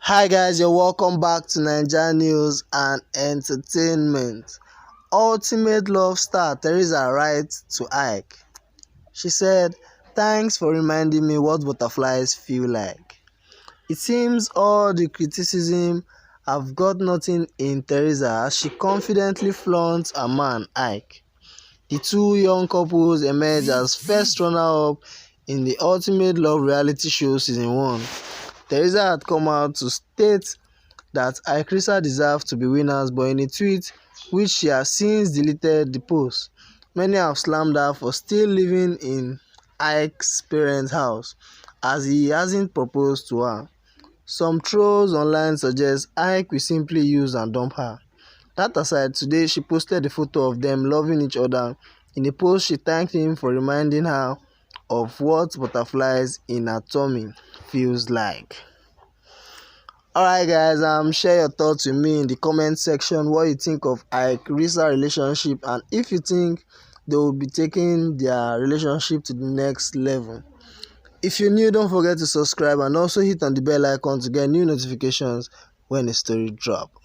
Hi guys, you're welcome back to NAIJA News and Entertainment. Ultimate love star Theresa writes to Iyke. She said, "Thanks for reminding me what butterflies feel like." It seems all the criticism have got nothing in Theresa as she confidently flaunts her man Iyke. The two young couples emerged as first runner-up in the Ultimate Love reality show season 1. Theresa had come out to state that iykeresa deserve to be winners, but in a tweet which she has since deleted the post, many have slammed her for still living in Iyke's parents' house as he hasn't proposed to her. Some trolls online suggest Iyke will simply use and dump her. That aside, today she posted a photo of them loving each other. In a post, she thanked him for reminding her of what butterflies in her tummy feels like. Alright guys, share your thoughts with me in the comment section what you think of iykeresa relationship and if you think they will be taking their relationship to the next level. If you're new, don't forget to subscribe and also hit on the bell icon to get new notifications when a story drops.